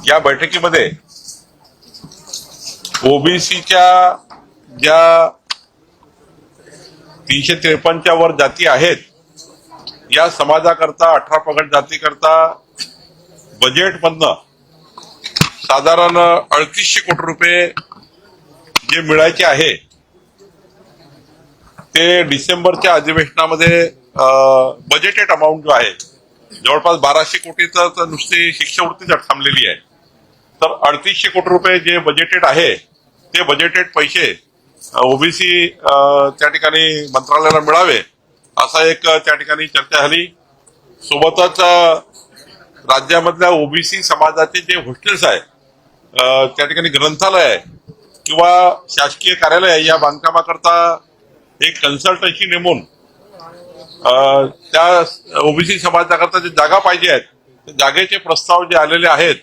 या बैठकीमध्ये ओबीसीच्या ज्या 353च्या वर जाती आहेत या समाजाकरता 18 पगड जातीकरता बजेटमधनं साधारण 3800 कोटी रुपये जे मिळायचे आहे ते डिसेंबरच्या अधिवेशनामध्ये बजेटेड अमाऊंट जो आहे जवळपास 1200 कोटीचं तर नुसती शिष्यवृत्तीच थांबलेली आहे. तर 3800 कोटी रुपये जे बजेटेड आहे ते बजेटेड पैसे ओबीसी त्या ठिकाणी मंत्रालयाला मिळावे असा एक त्या ठिकाणी चर्चा झाली. सोबतच राज्यामधल्या ओबीसी समाजाचे जे हॉस्टेल्स आहे त्या ठिकाणी ग्रंथालय आहे किंवा शासकीय कार्यालय आहे या बांधकामाकरता एक कन्सल्टन्सी नेमून त्या ओबीसी समाजाकरता जे जागा पाहिजे आहेत त्या जागेचे प्रस्ताव जे आलेले आहेत